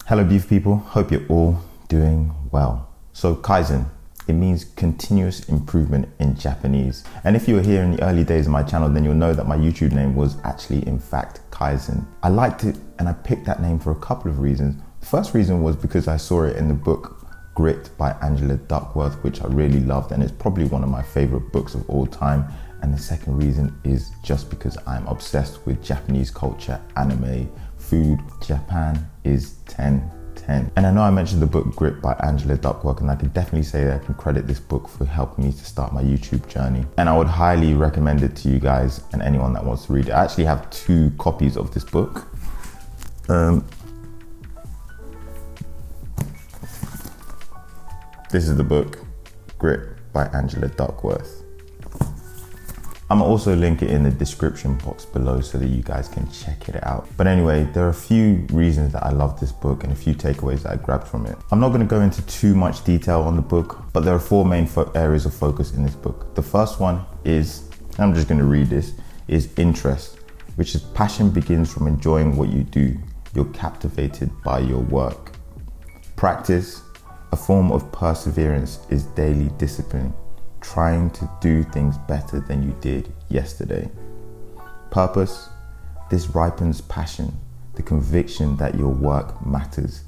Hello beautiful people, hope you're all doing well. So Kaizen, it means continuous improvement in Japanese. And if you were here in the early days of my channel, then you'll know that my YouTube name was actually in fact Kaizen. I liked it and I picked that name for a couple of reasons. The first reason was because I saw it in the book Grit by Angela Duckworth, which I really loved, and it's probably one of my favorite books of all time. And the second reason is just because I'm obsessed with Japanese culture, anime, food. Japan is 10/10. And I know I mentioned the book Grit by Angela Duckworth, and I can definitely say that I can credit this book for helping me to start my YouTube journey. And I would highly recommend it to you guys and anyone that wants to read it. I actually have 2 copies of this book. This is the book Grit by Angela Duckworth. I'm also link it in the description box below so that you guys can check it out. But anyway, there are a few reasons that I love this book and a few takeaways that I grabbed from it. I'm not going to go into too much detail on the book, but there are 4 main areas of focus in this book. The first one is, I'm just going to read this, is interest, which is passion begins from enjoying what you do. You're captivated by your work. Practice, a form of perseverance, is daily discipline, trying to do things better than you did yesterday. Purpose, this ripens passion, the conviction that your work matters.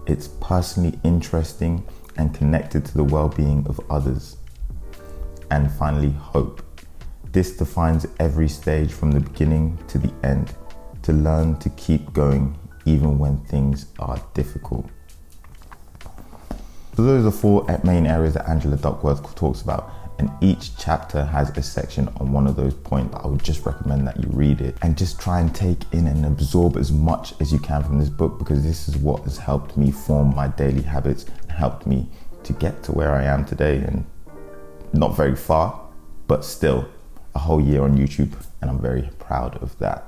It's personally interesting and connected to the well-being of others. And finally, hope. This defines every stage from the beginning to the end, to learn to keep going even when things are difficult. So those are 4 main areas that Angela Duckworth talks about, and each chapter has a section on one of those points. I would just recommend that you read it and just try and take in and absorb as much as you can from this book, because this is what has helped me form my daily habits and helped me to get to where I am today, and not very far, but still a whole year on YouTube, and I'm very proud of that.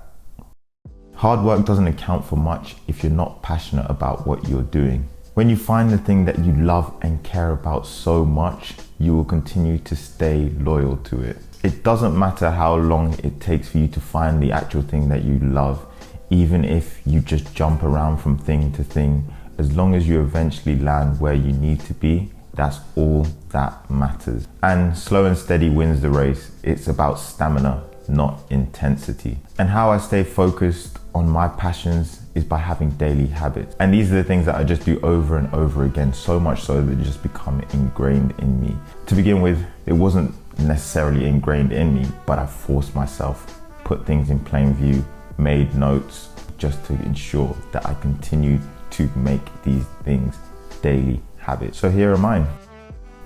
Hard work doesn't account for much if you're not passionate about what you're doing. When you find the thing that you love and care about so much, you will continue to stay loyal to it. It doesn't matter how long it takes for you to find the actual thing that you love, even if you just jump around from thing to thing, as long as you eventually land where you need to be, that's all that matters. And slow and steady wins the race. It's about stamina, not intensity. And how I stay focused on my passions is by having daily habits. And these are the things that I just do over and over again, so much so that they just become ingrained in me. To begin with, it wasn't necessarily ingrained in me, but I forced myself, put things in plain view, made notes, just to ensure that I continue to make these things daily habits. So here are mine.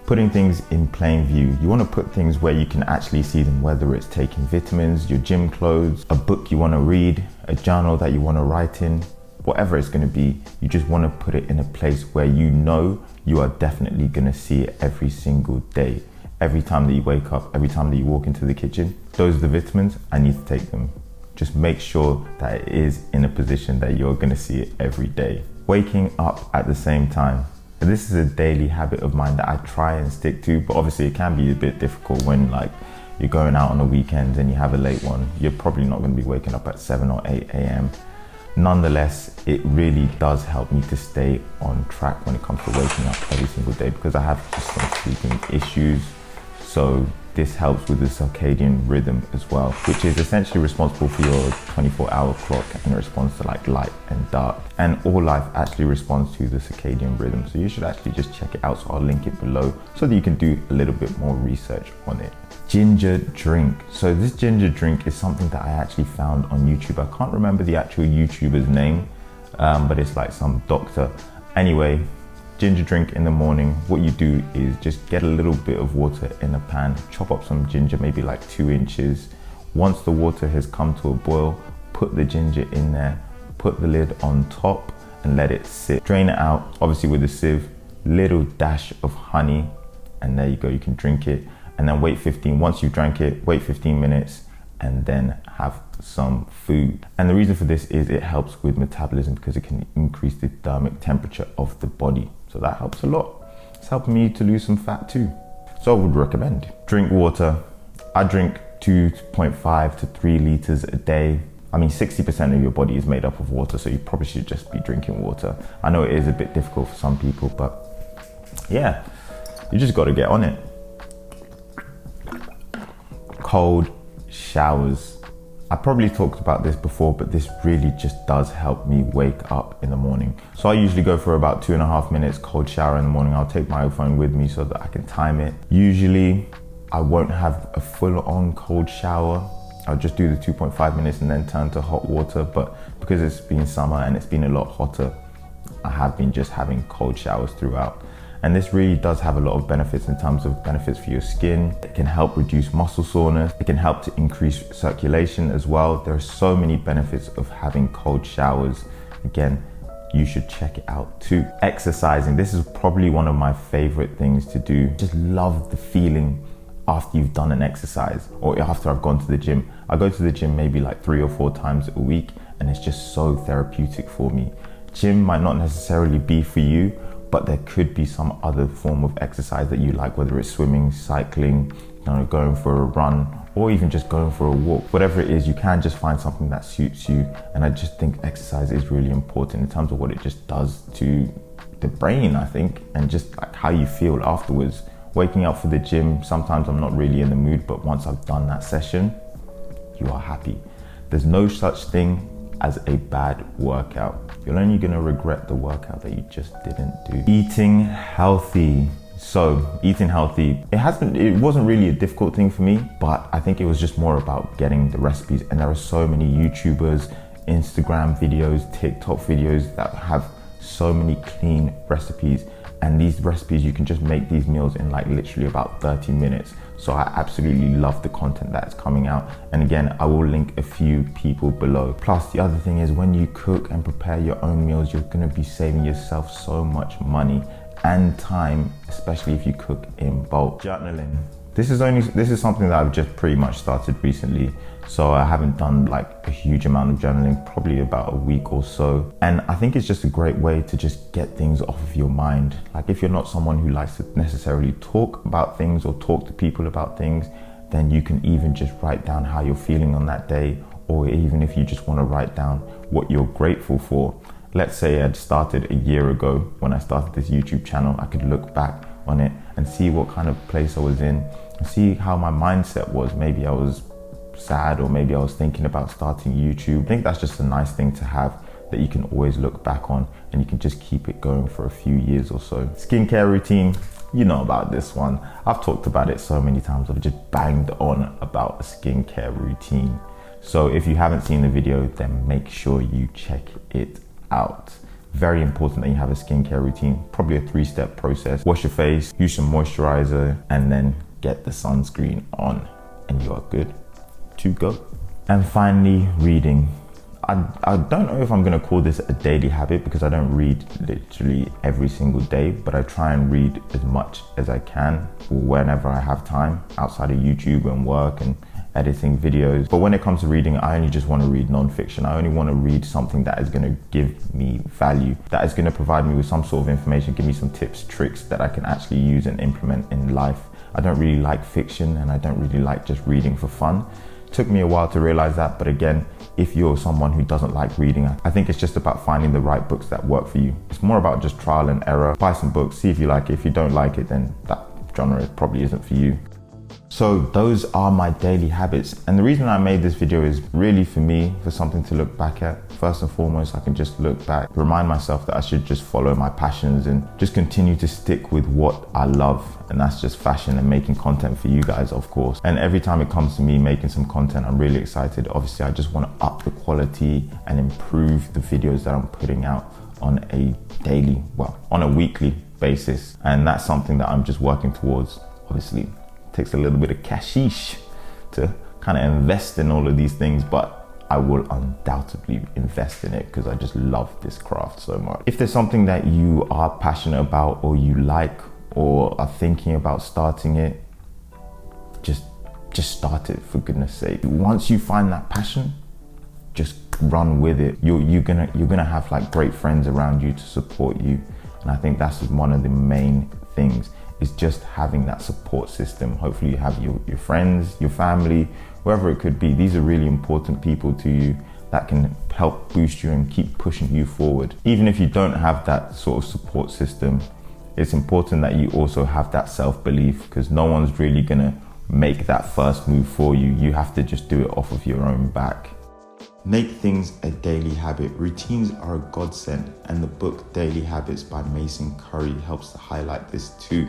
Putting things in plain view. You want to put things where you can actually see them, whether it's taking vitamins, your gym clothes, a book you want to read, a journal that you want to write in, whatever it's going to be. You just want to put it in a place where you know you are definitely going to see it every single day. Every time that you wake up, every time that you walk into the kitchen, those are the vitamins, I need to take them. Just make sure that it is in a position that you're going to see it every day. Waking up at the same time. This is a daily habit of mine that I try and stick to, but obviously it can be a bit difficult when you're going out on the weekends and you have a late one. You're probably not going to be waking up at 7 or 8 a.m. Nonetheless, it really does help me to stay on track when it comes to waking up every single day, because I have just some sleeping issues. So this helps with the circadian rhythm as well, which is essentially responsible for your 24-hour clock and responds to light and dark. And all life actually responds to the circadian rhythm. So you should actually just check it out. So I'll link it below so that you can do a little bit more research on it. Ginger drink. So this ginger drink is something that I actually found on YouTube. I can't remember the actual YouTuber's name, but it's like some doctor. Anyway, ginger drink in the morning. What you do is just get a little bit of water in a pan, chop up some ginger, maybe like 2 inches. Once the water has come to a boil, put the ginger in there, put the lid on top and let it sit. Drain it out, obviously with a sieve, little dash of honey, and there you go, you can drink it. And then once you've drank it, wait 15 minutes and then have some food. And the reason for this is it helps with metabolism, because it can increase the thermic temperature of the body. So that helps a lot. It's helping me to lose some fat too. So I would recommend. Drink water. I drink 2.5 to 3 liters a day. I mean, 60% of your body is made up of water, so you probably should just be drinking water. I know it is a bit difficult for some people, but yeah, you just got to get on it. Cold showers. I probably talked about this before, but this really just does help me wake up in the morning. So I usually go for about 2.5 minutes cold shower in the morning. I'll take my iPhone with me so that I can time it. Usually I won't have a full-on cold shower. I'll just do the 2.5 minutes and then turn to hot water. But because it's been summer and it's been a lot hotter, I have been just having cold showers throughout. And this really does have a lot of benefits in terms of benefits for your skin. It can help reduce muscle soreness. It can help to increase circulation as well. There are so many benefits of having cold showers. Again, you should check it out too. Exercising. This is probably one of my favorite things to do. Just love the feeling after you've done an exercise or after I've gone to the gym. I go to the gym maybe like 3 or 4 times a week, and it's just so therapeutic for me. Gym might not necessarily be for you, but there could be some other form of exercise that you like, whether it's swimming, cycling, going for a run, or even just going for a walk. Whatever it is, you can just find something that suits you. And I just think exercise is really important in terms of what it just does to the brain, I think, and just like how you feel afterwards. Waking up for the gym, sometimes I'm not really in the mood, but once I've done that session, you are happy. There's no such thing as a bad workout. You're only gonna regret the workout that you just didn't do. Eating healthy. So eating healthy, it wasn't really a difficult thing for me, but I think it was just more about getting the recipes. And there are so many YouTubers, Instagram videos, TikTok videos that have so many clean recipes. And these recipes, you can just make these meals in like literally about 30 minutes. So I absolutely love the content that's coming out. And again, I will link a few people below. Plus the other thing is when you cook and prepare your own meals, you're gonna be saving yourself so much money and time, especially if you cook in bulk. Journaling. This is something that I've just pretty much started recently. So I haven't done like a huge amount of journaling, probably about a week or so. And I think it's just a great way to just get things off of your mind. Like if you're not someone who likes to necessarily talk about things or talk to people about things, then you can even just write down how you're feeling on that day. Or even if you just want to write down what you're grateful for. Let's say I'd started a year ago when I started this YouTube channel, I could look back on it and see what kind of place I was in and see how my mindset was. Maybe I was sad, or maybe I was thinking about starting YouTube. I think that's just a nice thing to have that you can always look back on, and you can just keep it going for a few years or so. Skincare routine, you know about this one. I've talked about it so many times. I've just banged on about a skincare routine. So if you haven't seen the video, then make sure you check it out. Very important that you have a skincare routine, probably a 3-step process. Wash your face, use some moisturizer, and then get the sunscreen on, and you are good to go. And finally, reading. I don't know if I'm gonna call this a daily habit because I don't read literally every single day, but I try and read as much as I can whenever I have time outside of YouTube and work and editing videos. But when it comes to reading, I only just want to read non-fiction. I only want to read something that is going to give me value, that is going to provide me with some sort of information, give me some tips, tricks that I can actually use and implement in life. I don't really like fiction, and I don't really like just reading for fun. It took me a while to realize that, but again, if you're someone who doesn't like reading, I think it's just about finding the right books that work for you. It's more about just trial and error. Buy some books, see if you like it. If you don't like it, then that genre probably isn't for you. So those are my daily habits. And the reason I made this video is really for me, for something to look back at. First and foremost, I can just look back, remind myself that I should just follow my passions and just continue to stick with what I love. And that's just fashion and making content for you guys, of course. And every time it comes to me making some content, I'm really excited. Obviously, I just want to up the quality and improve the videos that I'm putting out on a daily, well, on a weekly basis. And that's something that I'm just working towards. Obviously, takes a little bit of cashish to kind of invest in all of these things, but I will undoubtedly invest in it because I just love this craft so much. If there's something that you are passionate about or you like or are thinking about starting it, just start it, for goodness sake. Once you find that passion, just run with it. You're gonna have like great friends around you to support you, and I think that's one of the main things, is just having that support system. Hopefully you have your friends, your family, whoever it could be. These are really important people to you that can help boost you and keep pushing you forward. Even if you don't have that sort of support system, it's important that you also have that self-belief, because no one's really gonna make that first move for you. You have to just do it off of your own back. Make things a daily habit. Routines are a godsend, and the book Daily Habits by Mason Curry helps to highlight this too.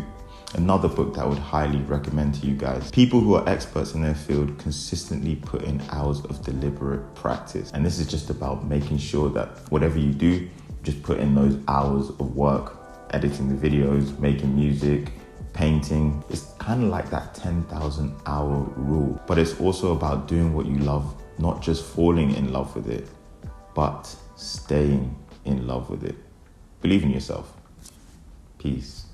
Another book that I would highly recommend to you guys. People who are experts in their field consistently put in hours of deliberate practice. And this is just about making sure that whatever you do, just put in those hours of work, editing the videos, making music, painting. It's kind of like that 10,000 hour rule. But it's also about doing what you love, not just falling in love with it, but staying in love with it. Believe in yourself. Peace.